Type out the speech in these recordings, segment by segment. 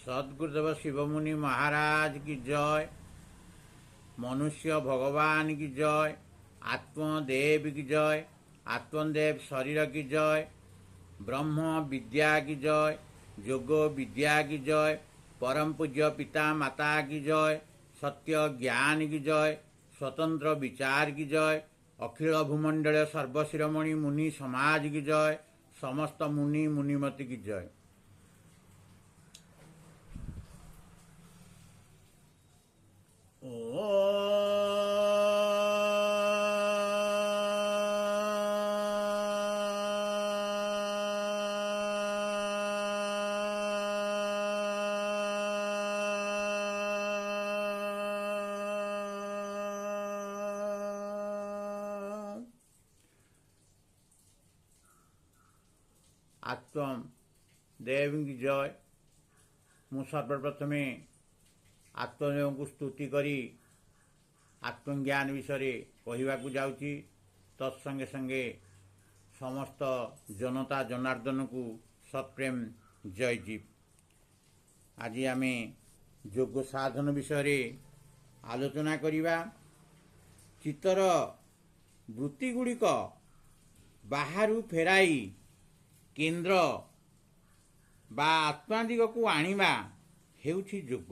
सद्गुरुदेव शिवमुनि महाराज की जय। मनुष्य भगवान की जय। आत्मदेव की जय। आत्मदेव शरीर की जय। ब्रह्म विद्या की जय। योग विद्या की जय। परम पूज्य पिता माता की जय। सत्य ज्ञान की जय। स्वतंत्र विचार की जय। अखिल भूमंडल सर्वशिरोमणि मुनि समाज की जय। समस्त मुनि मुनिमति की जय। आत्म देव की जय। मु सर्वप्रथमे आत्मदेव को स्तुति करी आत्मज्ञान विषय कहवाक जाऊँगी। तत्संगे संगे समस्त जनता जनार्दन को सत्प्रेम जयजीव। आज आम योग साधन विषय आलोचना करिबा। चित्तर वृत्ति गुड़िक बाहरु फेराई केन्द्र बा आत्मा दिग को आनिबा हेउछि योग।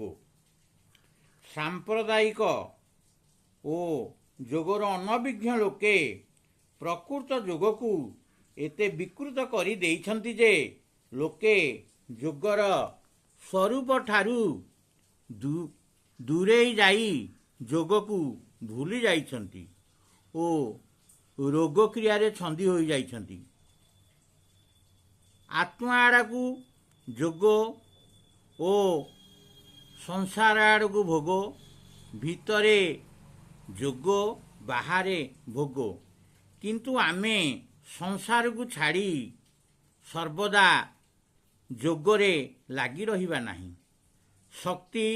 सांप्रदायिक ओ योगर अनभिज्ञ लोके प्रकृत योग को एते विकृत करि देइछन्ति जे लोके योगर स्वरूप ठारू दूरेई जाई योग को भूली जाइछन्ति ओ रोग क्रिया रे छंदी होई जाइछन्ति। आत्मा आड़ को योग ओ संसार आड़ को भोग। भितरे योग बाहरे भोग। किंतु आमे संसार को छाड़ी सर्वदा योगरे लागी रहिबा नहीं। शक्ति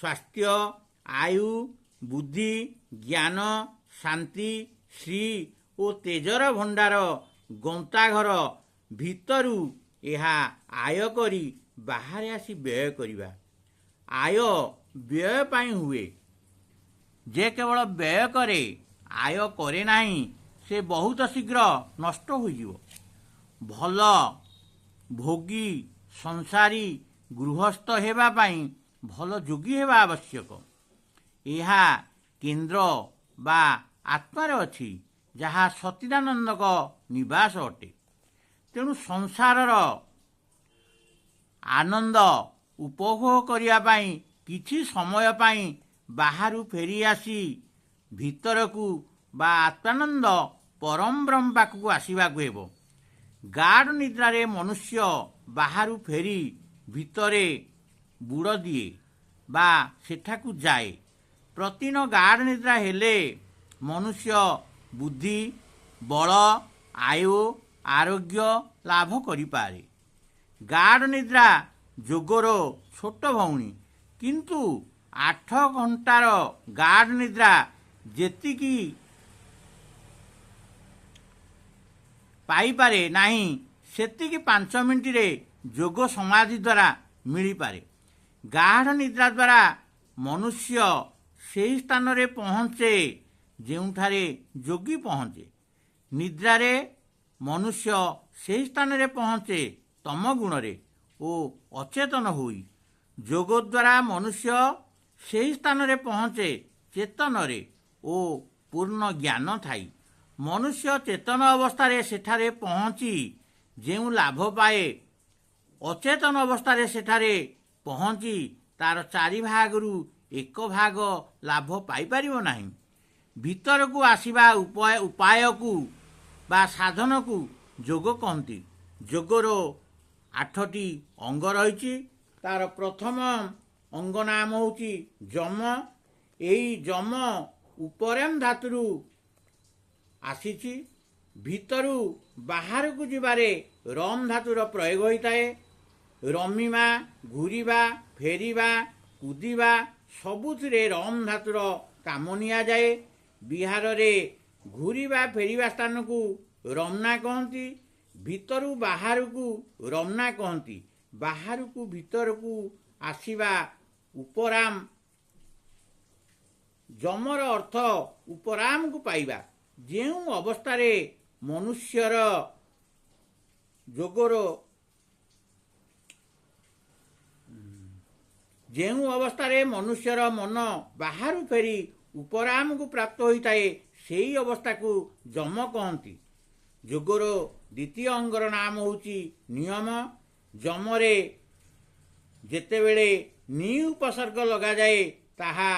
स्वास्थ्य आयु बुद्धि ज्ञान शांति श्री ओ तेजर भंडार गंताघर भितरु एहा आय करी बाहर आसी व्यय करिबा। आय व्यय पाई हुए। जे केवल व्यय करे आय करे नहीं से बहुत शीघ्र नष्ट होइजिवो। भल भोगी संसारी गृहस्थ हेबा पाई भल जोगी हेबा आवश्यक। एहा केन्द्र बा आत्मार अछि जहा सच्चिदानंदक निवास अटे। तेणु संसारर आनंद उपभोग करिया पाई किछि समय पाई बाहरु फेरी आसी भीतर को बा आत्मानंद परम ब्रह्म पाखु आसीबाकु हेबो। गाढ़ निद्रारे मनुष्य बाहरु फेरी भितरे बुड़ दिए बा सेठाकु जाए। प्रतिदिन गाढ़ निद्रा हेले मनुष्य बुद्धि बल आयु आरोग्य लाभ करिपारे। गाढ़ निद्रा जोगर छोट भौणी। किंतु 8 घंटार गाढ़ निद्रा जेतिकी पाई पारे नाही सेतिकी 5 मिनिट रे जोग समाधि द्वारा मिली पारे। गाढ़ निद्रा द्वारा मनुष्य सेही स्थान रे पहुँचे जेउठारे जोगी पहुँचे। निद्रारे मनुष्य सेही स्थान रे पहुँचे तम गुण रे ओ अचेतन होई। जोग द्वारा मनुष्य सेही स्थान रे पहुँचे चेतन रे ओ पूर्ण ज्ञान थाई। मनुष्य चेतन अवस्था रे सेठारे पहुँची जेउ लाभ पाए अचेतन अवस्था रे सेठारे पहुँची तार 4 भागरु 1 भाग लाभ पाई परिबो नाही। भीतर को आसीबा उपाय को बा साधन को योग कहती। योगर 8टी अंग रही। तार प्रथम अंग नाम होची जम। एई जम उपरम धातुरु आसीची। भीतरु बाहर को जिबारे रम धातुर प्रयोग होता है। रमीमा घूरिबा फेरिबा कूदिबा सबुथिरे रम धातुर काम निया जाए। बिहार रे घूरिबा फेरिबा स्थान को रमना कहती। भितरु बाहर को रमना कहती। ବାହାରକୁ ଭିତରକୁ ଆସିବା ଉପରାମ। ଯମର ଅର୍ଥ ଉପରାମକୁ ପାଇବା। ଯେଉଁ ଅବସ୍ଥାରେ ମନୁଷ୍ୟର ଯୋଗର ଯେଉଁ ଅବସ୍ଥାରେ ମନୁଷ୍ୟର ମନ ବାହାରୁ ଫେରି ଉପରାମକୁ ପ୍ରାପ୍ତ ହୋଇଥାଏ ସେହି ଅବସ୍ଥାକୁ ଯମ କହନ୍ତି। ଯୋଗର ଦ୍ୱିତୀୟ ଅଙ୍ଗର ନାମ ହେଉଛି ନିୟମ। ଯମରେ ଯେତେବେଳେ ନି ଉପସର୍ଗ ଲଗାଯାଏ ତାହା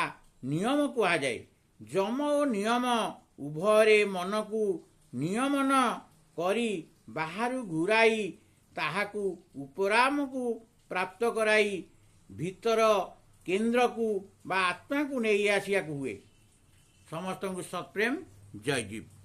ନିୟମ କୁହାଯାଏ। ଯମ ଓ ନିୟମ ଉଭୟରେ ମନକୁ ନିୟମନ କରି ବାହାରୁ ଘୂରାଇ ତାହାକୁ ଉପରାମକୁ ପ୍ରାପ୍ତ କରାଇ ଭିତର କେନ୍ଦ୍ରକୁ ବା ଆତ୍ମାକୁ ନେଇ ଆସିବାକୁ ହୁଏ। ସମସ୍ତଙ୍କୁ ସତ୍ପ୍ରେମ। ଜୟ ଜୀବ।